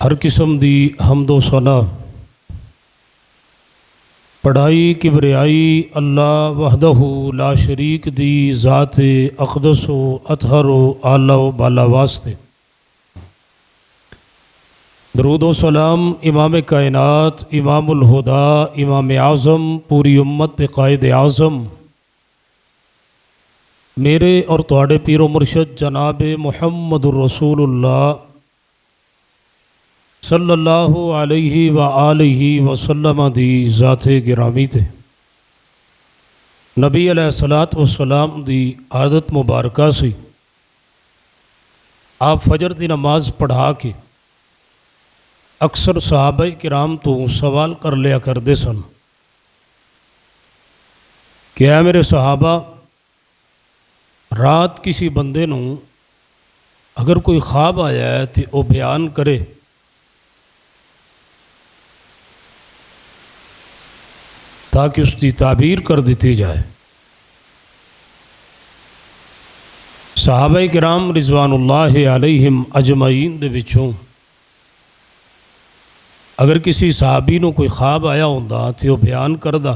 ہر قسم دی حمد و ثنا پڑھائی کبریائی اللہ وحدہ لا شریک دی ذات اقدس و اطہر و اعلیٰ و بالا واسطے، درود و سلام امام کائنات امام الہدا امام اعظم پوری امت دے قائد اعظم میرے اور تواڈے پیر و مرشد جناب محمد الرسول اللہ صلی اللہ علیہ وآلہ وسلم دی ذات گرامی تے نبی علیہ الصلوۃ والسلام دی عادت مبارکہ سی آپ فجر دی نماز پڑھا کے اکثر صحابہ کرام تو سوال کر لیا کرتے سن کہ اے میرے صحابہ، رات کسی بندے نو اگر کوئی خواب آیا ہے تو وہ بیان کرے تاکہ اس کی تعبیر کر دیتی جائے۔ صحابہ کرام رضوان اللہ علیہم اجمعین دے وچوں اگر کسی صحابی نو کوئی خواب آیا ہوندا تو وہ بیان کردا،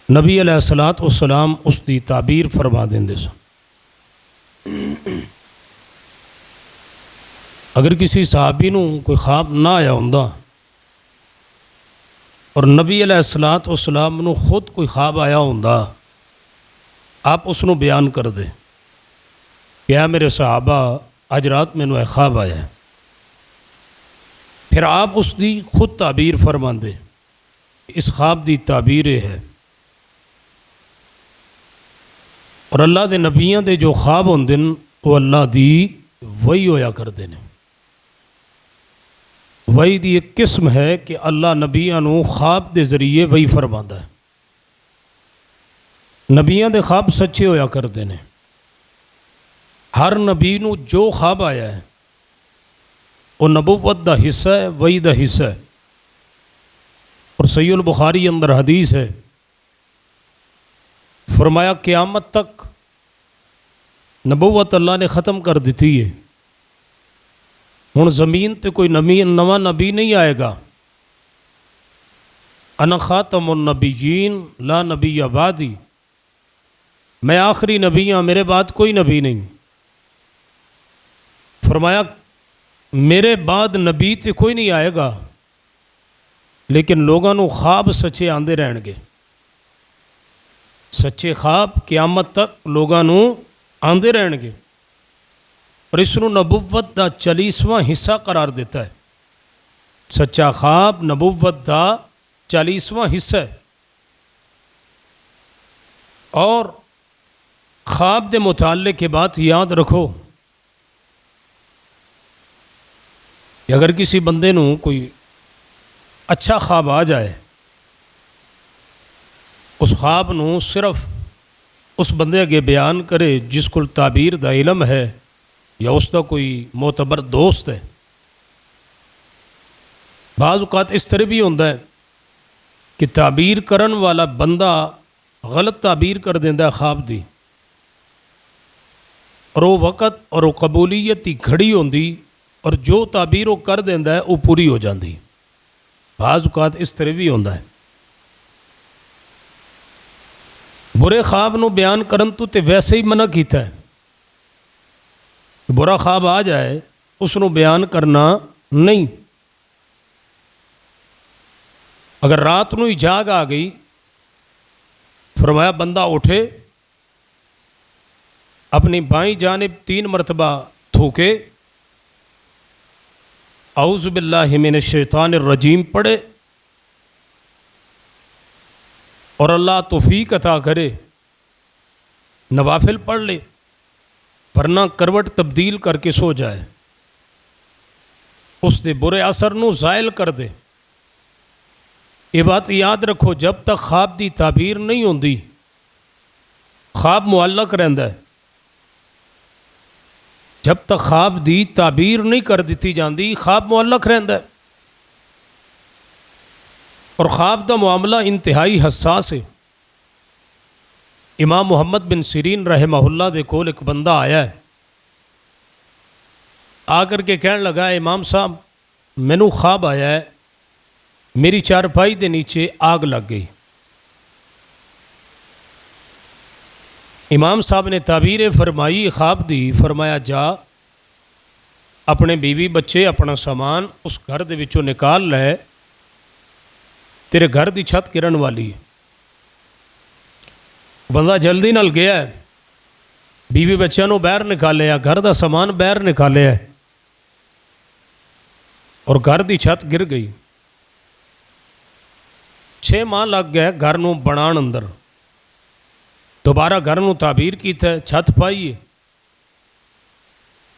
نبی علیہ الصلوۃ والسلام اس کی تعبیر فرما دیندے سن۔ اگر کسی صحابی نو کوئی خواب نہ آیا ہوندا اور نبی علیہ الصلوۃ والسلام نو خود کوئی خواب آیا ہوندا، آپ اس نو بیان کر دے کہ اے میرے صحابہ، اج رات مینوں اے خواب آیا ہے، پھر آپ اس دی خود تعبیر فرما دے، اس خواب دی تعبیر یہ ہے۔ اور اللہ دے نبیاں دے جو خواب ہوندے نے وہ اللہ دی وحی ہویا کردے نے۔ وحی دی ایک قسم ہے کہ اللہ نبیاں نو خواب دے ذریعے وحی فرماندا ہے۔ نبیاں دے خواب سچے ہویا کردے نے۔ ہر نبی نو جو خواب آیا ہے وہ نبوت دا حصہ ہے، وحی دا حصہ ہے۔ اور صحیح البخاری اندر حدیث ہے، فرمایا قیامت تک نبوت اللہ نے ختم کر دیتی ہے، ہن زمین تے کوئی نواں نبی نہیں آئے گا۔ انا خاتم النبیین لا نبی بعدی، میں آخری نبی ہاں، میرے بعد کوئی نبی نہیں۔ فرمایا میرے بعد نبی تے کوئی نہیں آئے گا، لیکن لوگاں نو خواب سچے آندے رہن گے۔ سچے خواب قیامت تک لوگاں نو آندے رہن گے، اور اس نو نبوت دا 40واں حصہ قرار دیتا ہے۔ سچا خواب نبوت دا 40واں حصہ ہے۔ اور خواب دے متعلق کے بات یاد رکھو کہ اگر کسی بندے نو کوئی اچھا خواب آ جائے، اس خواب نو صرف اس بندے اگے بیان کرے جس کو تعبیر دا علم ہے یا اس کا کوئی معتبر دوست ہے۔ بعض اوقات اس طرح بھی ہوتا ہے کہ تعبیر کرن والا بندہ غلط تعبیر کر دیندہ خواب دی، اور وہ وقت اور وہ قبولیت کی گھڑی ہوندی، اور جو تعبیر وہ کر دیندہ ہے وہ پوری ہو جاندی۔ بعض اوقات اس طرح بھی ہوتا ہے۔ برے خواب نو بیان کرن تو تے ویسے ہی منع کیتا ہے۔ برا خواب آ جائے اس نو بیان کرنا نہیں۔ اگر رات نو ہی جاگ آ گئی، فرمایا بندہ اٹھے، اپنی بائیں جانب 3 مرتبہ تھوکے، اعوذ باللہ من الشیطان الرجیم پڑھے، اور اللہ توفیق عطا کرے نوافل پڑھ لے، ورنہ کروٹ تبدیل کر کے سو جائے، اس دے برے اثر نو زائل کر دے۔ یہ بات یاد رکھو، جب تک خواب دی تعبیر نہیں ہوندی خواب معلق رہندا ہے۔ جب تک خواب دی تعبیر نہیں کر دیتی جاندی خواب معلق رہندا ہے۔ اور خواب دا معاملہ انتہائی حساس ہے۔ امام محمد بن سیرین رحمہ اللہ دے کول ایک بندہ آیا ہے، آ کر کے کہنے لگا امام صاحب مینوں خواب آیا ہے میری چارپائی دے نیچے آگ لگ گئی. امام صاحب نے تعبیر فرمائی خواب دی. فرمایا جا اپنے بیوی بچے اپنا سامان اس گھر دے وچوں نکال لے, تیرے گھر دی چھت گرن والی ہے. بندہ جلدی نال گیا ہے, بیوی بچیاں نو باہر نکالیا, گھر دا سامان باہر نکالیا ہے اور گھر دی چھت گر گئی. 6 ماہ لگ گئے گھر نو بنان اندر. دوبارہ گھر نو تعبیر کیتا ہے, چھت پائی ہے,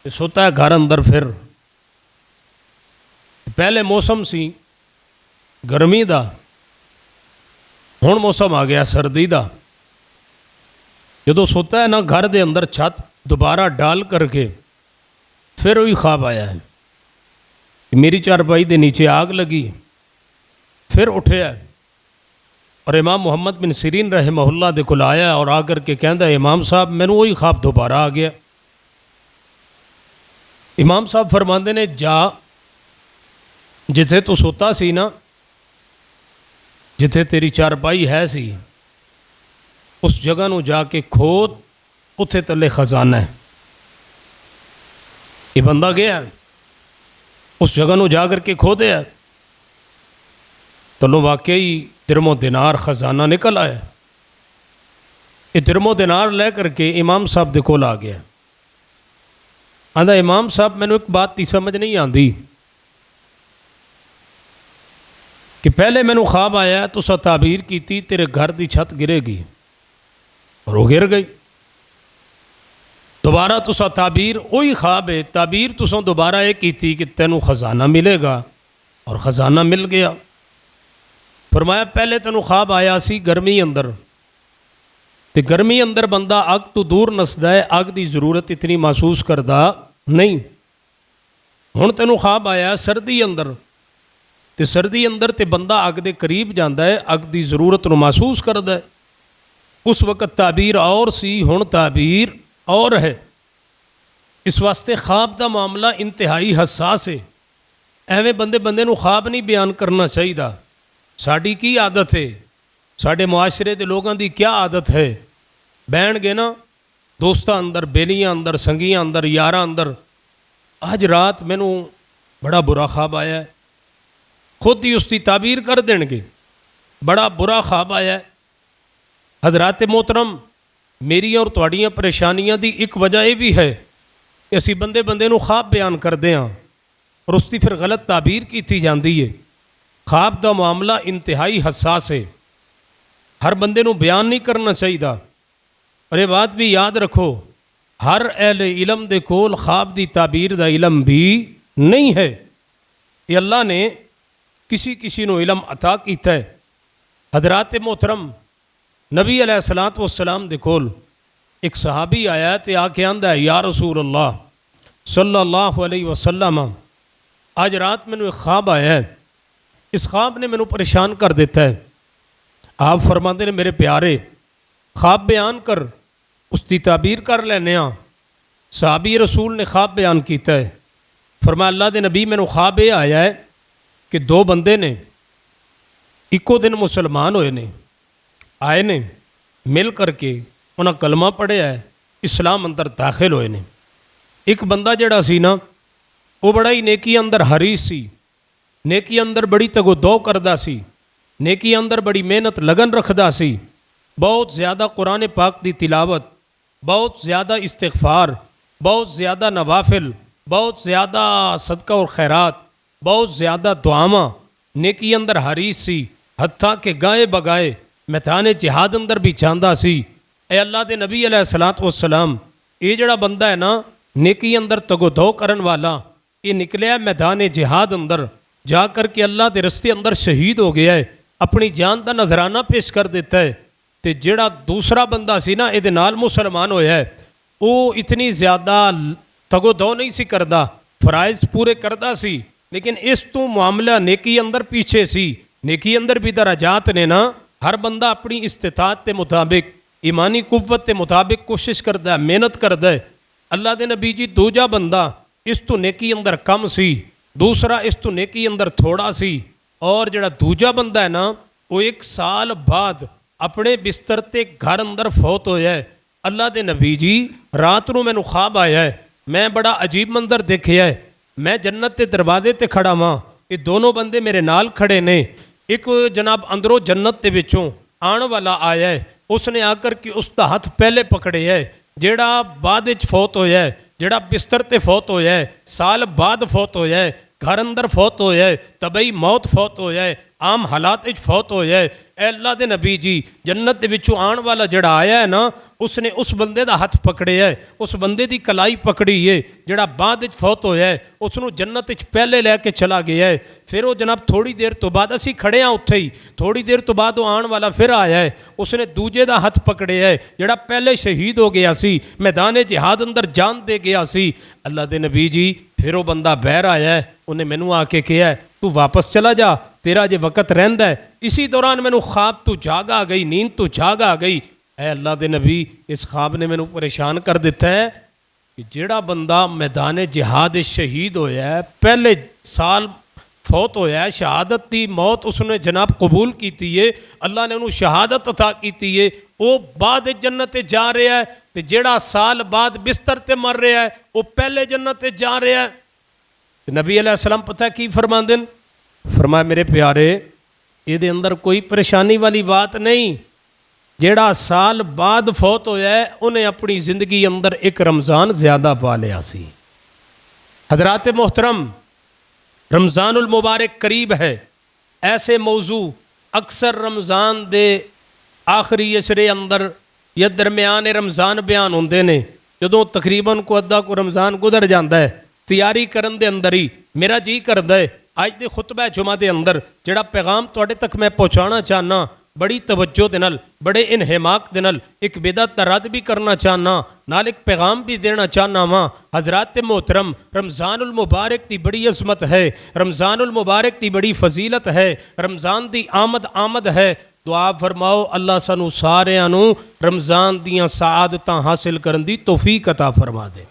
سوتا ہے گھر اندر. پھر پہلے موسم سی گرمی دا, ہن موسم آ گیا سردی دا. جدو سوتا ہے نا گھر دے اندر چھت دوبارہ ڈال کر کے پھر وہی خواب آیا ہے کہ میری چارپائی دے نیچے آگ لگی. پھر اٹھیا اور امام محمد بن سیرین رحمہ اللہ دے کول آیا اور آ کر کے کہندا امام صاحب مینوں وہی خواب دوبارہ آ گیا. امام صاحب فرماندے نے جا جتھے تو سوتا سی نا, جتھے تیری چارپائی ہے سی, اس جگہ نو جا کے کھود, اتھے تلے خزانہ ہے. یہ بندہ گیا اس جگہ نو جا کر کے کھودیا, تلو واقعی درم و دینار خزانہ نکل آیا. یہ درم و دینار لے کر کے امام صاحب دے کول آ گیا. آندا امام صاحب مینوں ایک بات دی سمجھ نہیں آندی کہ پہلے مینوں خواب آیا تسا تعبیر کیتی تیرے گھر دی چھت گرے گی اور وہ گر گئی. دوبارہ تسا تعبیر وہی خواب ہے, تعبیر تسا دوبارہ یہ کیتی کہ تینوں خزانہ ملے گا اور خزانہ مل گیا. فرمایا پہلے تینوں خواب آیا سی گرمی اندر, تے گرمی اندر بندہ اگ تو دور نسدا ہے, اگ دی ضرورت اتنی محسوس کردا نہیں. ہن تینوں خواب آیا سردی اندر, تے سردی اندر تے بندہ اگ دے قریب جاندا ہے, اگ دی ضرورت نو محسوس کردا ہے. اس وقت تعبیر اور سی, ہن تعبیر اور ہے. اس واسطے خواب دا معاملہ انتہائی حساس ہے. ایویں بندے نو خواب نہیں بیان کرنا چاہیے. ساڈی کی عادت ہے, ساڈے معاشرے دے لوگاں دی کیا عادت ہے, بہن گے نا دوستاں اندر, بیلیاں اندر, سنگیاں اندر, یاراں اندر, آج رات مینوں بڑا برا خواب آیا ہے, خود ہی اس کی تعبیر کر دیں گے بڑا برا خواب آیا ہے. حضرات محترم, میری اور تواڈیاں پریشانیاں دی ایک وجہ یہ بھی ہے کہ اسی بندے نو خواب بیان کردے ہاں اور اس کی پھر غلط تعبیر کیتی جاندی ہے. خواب دا معاملہ انتہائی حساس ہے, ہر بندے نو بیان نہیں کرنا چاہیے. اور یہ بات بھی یاد رکھو, ہر اہل علم دے کول خواب دی تعبیر دا علم بھی نہیں ہے. یہ اللہ نے کسی نو علم عطا کیتا ہے. حضرات محترم, نبی علیہ الصلوۃ والسلام دے کول ایک صحابی آیا تے آ کے آندا ہے یا رسول اللہ صلی اللہ علیہ وسلم, آج رات مینوں ایک خواب آیا ہے, اس خواب نے مینوں پریشان کر دیتا ہے. آپ فرماندے نے میرے پیارے خواب بیان کر, اس کی تعبیر کر لینے ہاں. صحابی رسول نے خواب بیان کیتا ہے. فرمایا اللہ دے نبی مینوں خواب یہ آیا ہے کہ 2 بندے نے ایکو دن مسلمان ہوئے نے, آئے نے مل کر کے انہاں کلمہ پڑھیا ہے, اسلام اندر داخل ہوئے نے. ایک بندہ جڑا سی نا وہ بڑا ہی نیکی اندر حریص سی, نیکی اندر بڑی تگو دو کردا سی, نیکی اندر بڑی محنت لگن رکھدا سی, بہت زیادہ قرآن پاک دی تلاوت, بہت زیادہ استغفار, بہت زیادہ نوافل, بہت زیادہ صدقہ اور خیرات, بہت زیادہ دعاواں, نیکی اندر حریص سی, حتیٰ کہ گائے بگائے میدان جہاد اندر بھی چاہندا سی. اے اللہ دے نبی علیہ الصلوۃ والسلام, یہ جڑا بندہ ہے نا نیکی اندر تگو دو کرن والا, یہ نکلیا میدان جہاد اندر جا کر کے اللہ دے رستے اندر شہید ہو گیا ہے, اپنی جان دا نذرانہ پیش کر دیتا ہے. تے جڑا دوسرا بندہ سی نا یہ نال مسلمان ہویا ہے, وہ اتنی زیادہ تگو دو نہیں سی کردا, فرائض پورے کردا سی, لیکن اس تو معاملہ نیکی اندر پیچھے سی. نیکی اندر بھی درجات نے نا, ہر بندہ اپنی استطاعت کے مطابق ایمانی قوت کے مطابق کوشش کردا ہے, محنت کردا ہے. اللہ دے نبی جی دوجا بندہ اس تو نیکی اندر کم سی، دوسرا اس تو نیکی اندر تھوڑا سی، اور جڑا دوجا بندہ ہے نا وہ 1 سال بعد اپنے بستر تے گھر اندر فوت ہویا ہے۔ اللہ دے نبی جی رات نو مینوں خواب آیا ہے، میں بڑا عجیب منظر دیکھیا ہے، میں جنت تے دروازے تے کھڑا ہاں، یہ دونوں بندے میرے نال کھڑے نے، ایک جناب اندروں جنت تے وچوں آن والا آیا ہے، اس نے آ کر کے اس دا ہاتھ پہلے پکڑے ہے، جیڑا بعد وچ فوت ہویا ہے، جیڑا بستر تے فوت ہویا ہے، سال بعد فوت ہویا ہے، گھر اندر فوت ہویا ہے، طبعی موت فوت ہویا ہے، عام حالات وچ فوت ہویا ہے۔ اے اللہ دے نبی جی جنت دے وچوں آن والا جڑا آیا ہے نا اس نے اس بندے دا ہاتھ پکڑے ہے، اس بندے دی کلائی پکڑی ہے، جڑا بعد وچ فوت ہویا ہے اس نو جنت وچ پہلے لے کے چلا گیا ہے۔ پھر وہ جناب تھوڑی دیر تو بعد اسی کھڑے ہاں اتھے ہی، تھوڑی دیر تو بعد وہ آن والا پھر آیا ہے، اس نے دوجے دا ہاتھ پکڑے ہے جڑا پہلے شہید ہو گیا سی، میدان جہاد اندر جان دے گیا سی۔ اللہ دے نبی جی پھر وہ بندہ باہر آیا ہے، انہیں مینوں آ کے کہا ہے تو واپس چلا جا، تیرا جے وقت رہندا ہے۔ اسی دوران مینوں خواب تو جاگ آ گئی، نیند تو جاگ آ گئی۔ اے اللہ دے نبی اس خواب نے مینوں پریشان کر دیتا ہے کہ جڑا بندہ میدان جہاد شہید ہویا ہے، پہلے سال فوت ہویا ہے، شہادت دی موت اس نے جناب قبول کیتی ہے، اللہ نے انہوں شہادت عطا کیتی ہے، وہ بعد جنت جا رہا ہے، تے جڑا سال بعد بستر تے مر رہا ہے وہ پہلے جنت جا رہا ہے۔ نبی علیہ السلام پتہ کی فرماندے ہیں؟ فرمایا میرے پیارے یہ دے اندر کوئی پریشانی والی بات نہیں، جیڑا سال بعد فوت ہویا ہے انہیں اپنی زندگی اندر ایک رمضان زیادہ پا لیا سی۔ حضرات محترم رمضان المبارک قریب ہے، ایسے موضوع اکثر رمضان دے آخری اشرے اندر یا درمیان رمضان بیان ہوندے نے، جدوں تقریباً کو ادھا کو رمضان گزر جاندا ہے، تیاری کرن دے اندر ہی میرا جی کردا ہے آج دے خطبہ جمعہ دے اندر جڑا پیغام تواڈے تک میں پہنچانا چاہنا، بڑی توجہ دے نال بڑے انہماک دے نال ایک بدعت دا رد بھی کرنا چاہنا، نال ایک پیغام بھی دینا چاہنا ہاں۔ حضرات محترم رمضان المبارک دی بڑی عظمت ہے، رمضان المبارک دی بڑی فضیلت ہے، رمضان دی آمد ہے۔ دعا فرماؤ اللہ سانو ساریاں نو رمضان دیاں سعادتاں حاصل کرن دی توفیق عطا فرما دے۔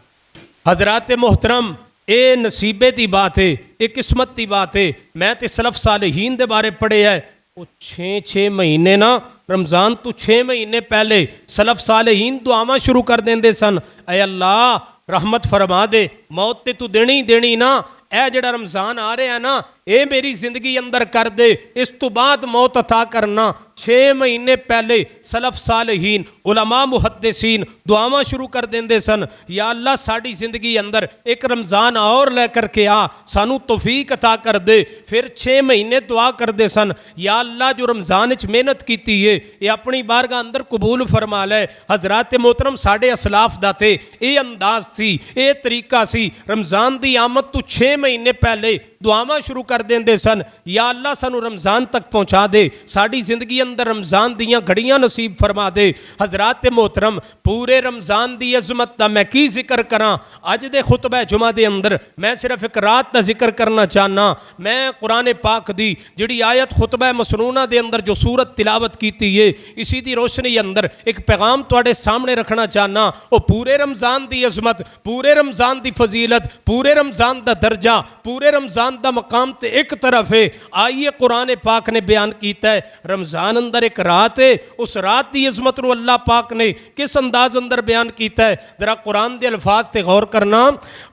حضرات محترم اے نصیبے دی بات ہے، اے قسمت دی بات ہے۔ میں تے سلف صالحین دے بارے پڑھے ہے، وہ 6 مہینے نا رمضان تو 6 مہینے پہلے سلف صالحین دعاواں شروع کر دیندے سن، اے اللہ رحمت فرما دے، موت تے تو دینی دینی نا، اے جڑا رمضان آ رہا ہے نا اے میری زندگی اندر کر دے، اس تو بعد موت عطا کرنا۔ 6 مہینے پہلے سلف صالحین علماء محدثین دعاواں شروع کر دیندے سن، یا اللہ ساڑی زندگی اندر ایک رمضان اور لے کر کے آ، سانو توفیق عطا کر دے۔ پھر 6 مہینے دعا کر دے سن، یا اللہ جو رمضان وچ محنت کیتی ہے یہ اپنی بارگاہ اندر قبول فرما لے۔ حضرات محترم ساڑے اسلاف دا تے اے انداز سی، اے طریقہ سی، رمضان دی آمد تو 6 مہینے پہلے دعاواں شروع کر دیندے سن، یا اللہ سانو رمضان تک پہنچا دے، ساڑی زندگی اندر رمضان دیاں گھڑیاں نصیب فرما دے۔ حضرات محترم پورے رمضان دی عظمت دا میں کی ذکر کراں، اج دے خطبہ جمعہ دے اندر میں صرف ایک رات دا ذکر کرنا چاہنا۔ میں قرآن پاک دی جڑی آیت خطبہ مسنونہ دے اندر جو سورت تلاوت کیتی ہے اسی دی روشنی اندر ایک پیغام تواڈے سامنے رکھنا چاہنا۔ وہ پورے رمضان دی عظمت، پورے رمضان دی فضیلت، پورے رمضان دا درجہ، پورے رمضان دا مقام تے ایک طرف ہے، آئیے قرآن پاک نے بیان کیتا ہے رمضان اندر ایک رات ہے، اس رات دی عظمت رو اللہ پاک نے کس انداز اندر بیان کیتا ہے، ذرا قرآن دے الفاظ تے غور کرنا۔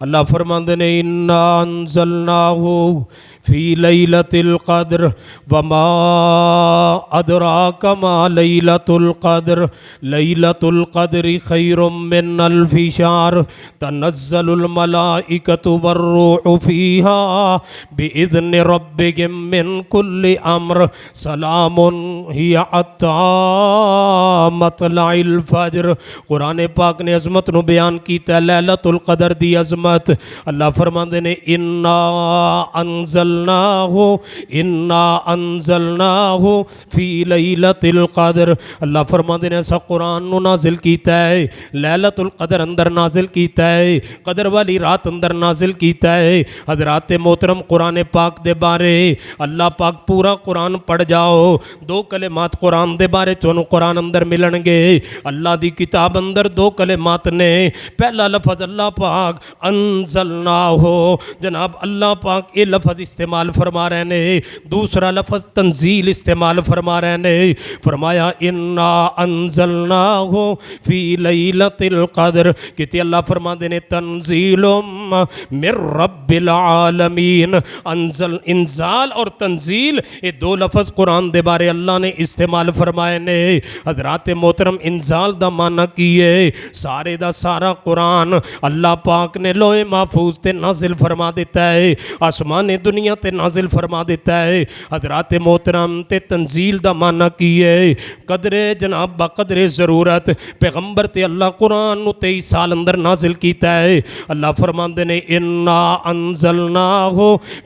اللہ فرماندے نے انا انزلناہ فی لیلۃ القدر وما ادراک ما لیلۃ القدر لیلۃ القدر خیر من الف شہر تنزل الملائکۃ والروح فیہا بإذن ربهم من كل امر سلام ہی حتی مطلع الفجر۔ قرآن پاک نے عظمت نو بیان کیتا ہے، لیلۃ القدر دی عظمت۔ اللہ فرماندے نے انا انزل انزلناہ فی لیلۃ القدر. اللہ فرماندے نے اسا قرآن نو نازل کیتا ہے لیلۃ القدر اندر نازل کیتا ہے, قدر والی رات اندر نازل کیتا ہے. حضرات محترم قرآن پاک دے بارے اللہ پاک پورا قرآن پڑھ جاؤ, دو کلمات قرآن دے بارے تانوں قرآن اندر ملن گے. اللہ دی کتاب اندر دو کلمات نے. پہلا لفظ اللہ پاک انزلنا ہو, جناب اللہ پاک یہ لفظ استعمال فرما رہے ہیں. دوسرا لفظ تنزیل استعمال فرما رہے ہیں. فرمایا انا انزلنا ہو فی لیلۃ القدر, کہتے اللہ فرما دینے تنزیل من رب العالمین. انزال اور تنزیل یہ دو لفظ قرآن دے بارے اللہ نے استعمال فرمائے نے. حضرات محترم انزال دا معنی کیے سارے دا سارا قرآن اللہ پاک نے لوح محفوظ تے نازل فرما دیتا ہے, آسمان دنیا تے نازل فرما دیتا ہے. حضرات محترم تے تنزیل دا معنی کیے قدر جناب بقدر ضرورت پیغمبر تے اللہ قرآن نو 23 سال اندر نازل کیتا ہے. اللہ فرماندے نے انا انزلناہ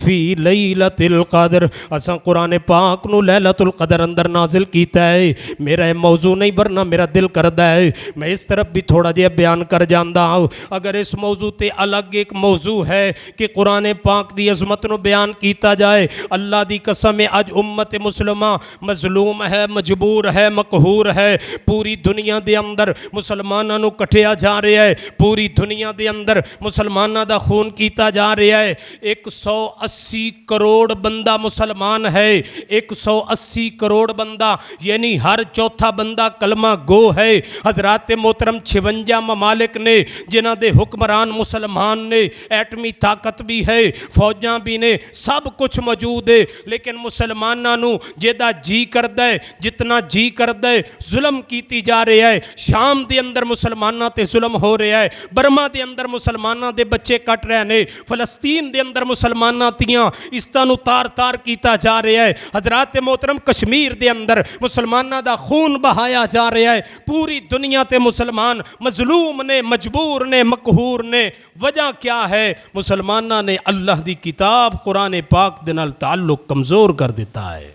فی لیلۃ القدر, اساں قرآن پاک نو لیلۃ القدر اندر نازل کیتا ہے. میرا یہ موضوع نہیں ورنہ میرا دل کردہ ہے میں اس طرف بھی تھوڑا جہا بیان کر جاندہ ہوں. اگر اس موضوع تے الگ ایک موضوع ہے کہ قرآن پاک دی عظمت نو بیان کیتا جائے, اللہ دی قسم اج امت مسلمہ مظلوم ہے, مجبور ہے, مقہور ہے. پوری دنیا دے اندر مسلمانوں نو کٹیا جا رہا ہے, پوری دنیا دے اندر مسلمانوں دا خون کیتا جا رہا ہے. 180 کروڑ بندہ مسلمان ہے, 180 کروڑ بندہ یعنی ہر چوتھا بندہ کلمہ گو ہے. حضرات محترم 56 ممالک نے جنہ دے حکمران مسلمان نے, ایٹمی طاقت بھی ہے, فوجاں بھی نے, سب کچھ موجود ہے, لیکن مسلمانوں جیدہ جی کردہ ہے جتنا جی کردہ ہے ظلم کیتی جا رہے ہے. شام دے اندر مسلمانوں تے ظلم ہو رہا ہے, برما دے اندر مسلمانوں دے بچے کٹ رہے ہیں, فلسطین دے اندر مسلمانوں تیاں استانو تار تار کیتا جا رہا ہے. حضرات محترم کشمیر دے اندر مسلمانوں دا خون بہایا جا رہا ہے. پوری دنیا تے مسلمان مظلوم نے, مجبور نے, مقہور نے. وجہ کیا ہے؟ مسلمانوں نے اللہ دی کتاب قرآن پاک دے نال تعلق کمزور کر دیتا ہے.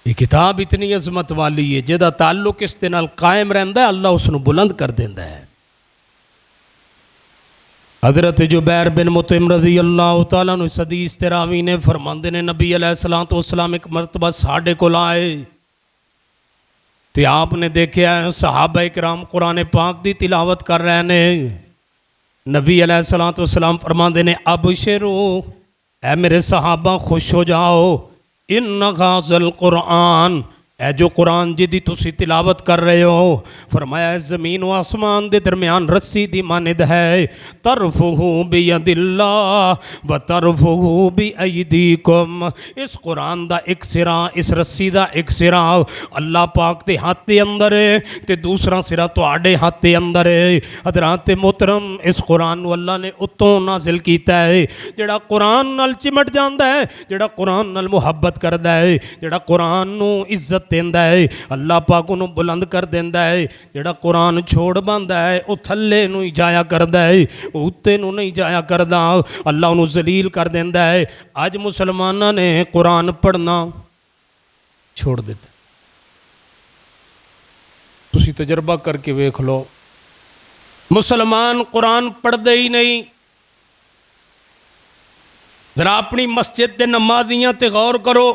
یہ کتاب اتنی عظمت والی ہے جہاں تعلق اس دے نال قائم رہندا ہے اللہ اس نو بلند کر دیندا ہے. حضرت جبیر بن مطعم رضی اللہ تعالیٰ عنہ اس حدیث تے راوی نے فرماندے نے نبی علیہ السلام ایک مرتبہ ساڈے کول آئے تے آپ نے دیکھا صحابہ اکرام قرآن پاک دی تلاوت کر رہے ہیں. نبی علیہ السلام فرماندے نے ابشرو, اے میرے صحابہ خوش ہو جاؤ, ان غاز القرآن, اے جو قرآن جدی تسی تلاوت کر رہے ہو, فرمایا زمین و آسمان دے درمیان رسی دی مانند ہے, طرفہ بید اللہ و طرفہ بایدیکم. اس قرآن دا ایک سرا, اس رسی دا ایک سرا اللہ پاک دے ہاتھ دے اندر ہے تے دوسرا سرا تواڈے ہاتھ دے اندر ہے. حضرات محترم اس قرآن نو اللہ نے اتوں نازل کیتا ہے جڑا قرآن نال چمٹ جاندا ہے, جڑا قرآن نال محبت کردا ہے, جڑا قرآن نو عزت دیندہ ہے اللہ پاک انہوں بلند کر دیندہ ہے. جڑا قرآن چھوڑ باندہ ہے وہ تھلے نو ہی جایا کردہ ہے, وہ اتے نو نہیں جایا کردہ, اللہ انہوں ذلیل کر دیندہ ہے. آج مسلمانہ نے قرآن پڑھنا چھوڑ دیتا. تسی تجربہ کر کے ویکھ لو, مسلمان قرآن پڑھ دے ہی نہیں. ذرا اپنی مسجد دے نمازیاں تے غور کرو,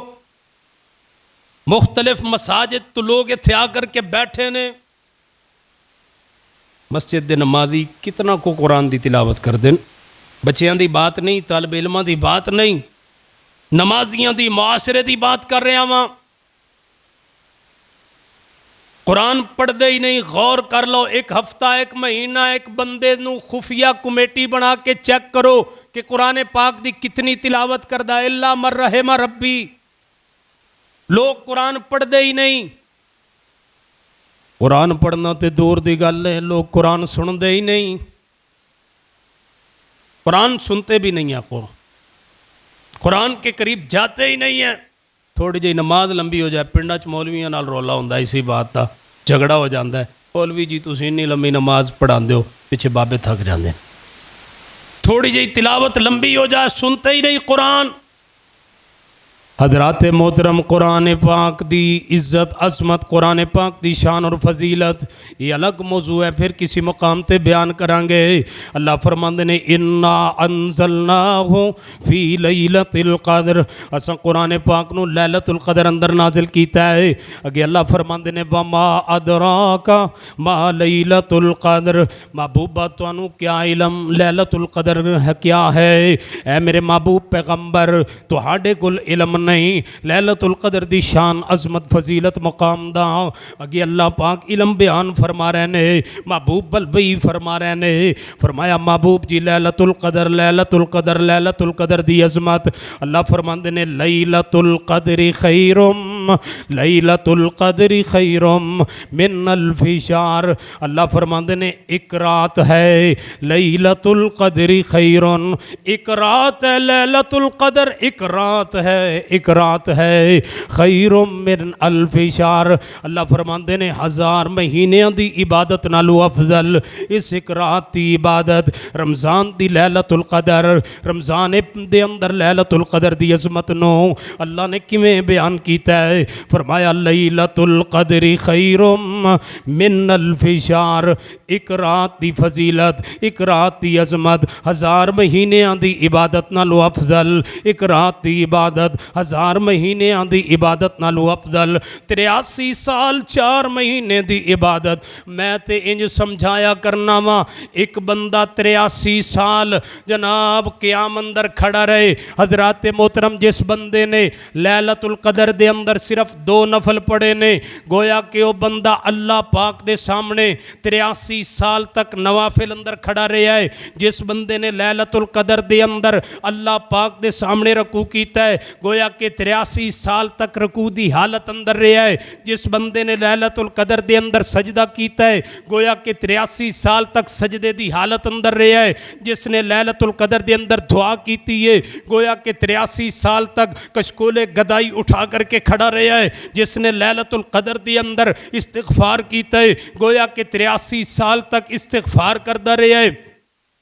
مختلف مساجد تو لوگ اتھے آ کر کے بیٹھے نے, مسجد دے نمازی کتنا کو قرآن دی تلاوت کر دیں. بچیاں دی بات نہیں, طالب علماں دی بات نہیں, نمازیاں دی معاشرے دی بات کر رہے ہیں. وہاں قرآن پڑھ دے ہی نہیں. غور کر لو, ایک ہفتہ, ایک مہینہ ایک بندے نو خفیہ کمیٹی بنا کے چیک کرو کہ قرآن پاک دی کتنی تلاوت کردہ ہے. اللہ من رحم ربی. لوگ قرآن پڑھ دے ہی نہیں. قرآن پڑھنا تے دور دی گل ہے, لوگ قرآن سن دے ہی نہیں, قرآن سنتے بھی نہیں ہیں, قرآن کے قریب جاتے ہی نہیں ہیں. تھوڑی جی نماز لمبی ہو جائے, پنڈا چ مولویاں نال رولا ہوندا, اسی بات دا جھگڑا ہو جاندہ ہے, مولوی جی تسی اتنی لمبی نماز پڑھاندے ہو, پیچھے بابے تھک جاندے ہیں. تھوڑی جی تلاوت لمبی ہو جائے سنتے ہی نہیں قرآن۔ حضرات محترم قرآن پاک دی عزت عظمت، قرآن پاک دی شان اور فضیلت یہ الگ موضوع ہے، پھر کسی مقام تے بیان کریں گے۔ اللہ فرماندے نے انا انزلناہ فی لیلۃ القدر، اساں قرآن پاک نو لیلۃ القدر اندر نازل کیتا ہے۔ اگے اللہ فرماندے نے وما ادراک ما لیلۃ القدر، محبوبہ تانوں کیا علم لیلۃ القدر ہے کیا ہے؟ اے میرے محبوب پیغمبر تہاڈے کول علم نہیں لیلۃ القدر دی شان عظمت فضیلت مقام دا۔ اگے اللہ پاک علم بیان فرما رہے نے، محبوب بلوی فرما رہے نے، فرمایا محبوب جی لیلۃ القدر لیلۃ القدر لیلۃ القدر دی عظمت، اللہ فرماندے نے لیلۃ القدر خیر لیلۃ القدر خیر من الف شہر، اللہ فرماندے نے ایک رات ہے لیلۃ القدر خیر، ایک رات ہے لیلۃ القدر، ایک رات ہے، ایک رات ہے خیر من الف شہر، اللہ فرماندے نے ہزار مہینیاں دی عبادت نالو افضل اس ایک رات دی عبادت۔ رمضان دی لیلۃ القدر، رمضان دے اندر لیلۃ القدر دی عظمت نو اللہ نے کیویں بیان کیتا ہے؟ فرمایا لیلۃ القدر خیر من الف شہر، ایک رات دی فضیلت، ایک رات دی عظمت ہزار مہینیاں دی عبادت نالو افضل، ایک رات دی عبادت ہزار مہینے دی عبادت نالو افضل، 83 سال 4 مہینے دی عبادت۔ میں تے انج سمجھایا کرنا وا، ایک بندہ 83 سال جناب قیام اندر کھڑا رہے۔ حضرات محترم جس بندے نے لیلۃ القدر دے اندر صرف 2 نفل پڑھے نے، گویا کہ وہ بندہ اللہ پاک دے سامنے 83 سال تک نوافل اندر کھڑا رہا ہے۔ جس بندے نے لیلۃ القدر دے اندر اللہ پاک دے سامنے رکوع کیتا ہے، گویا کہ 83 سال تک رکوع دی حالت اندر رہا ہے۔ جس بندے نے لیلۃ القدر دے اندر سجدہ کیتا ہے، گویا کہ 83 سال تک سجدے دی حالت اندر رہا ہے۔ جس نے لیلۃ القدر دے اندر دعا کیتی ہے، گویا کہ 83 سال تک کشکول گدائی اٹھا کر کے کھڑا رہا ہے۔ جس نے لیلۃ القدر دے اندر استغفار کیتا ہے، گویا کہ 83 سال تک استغفار کردا رہا ہے۔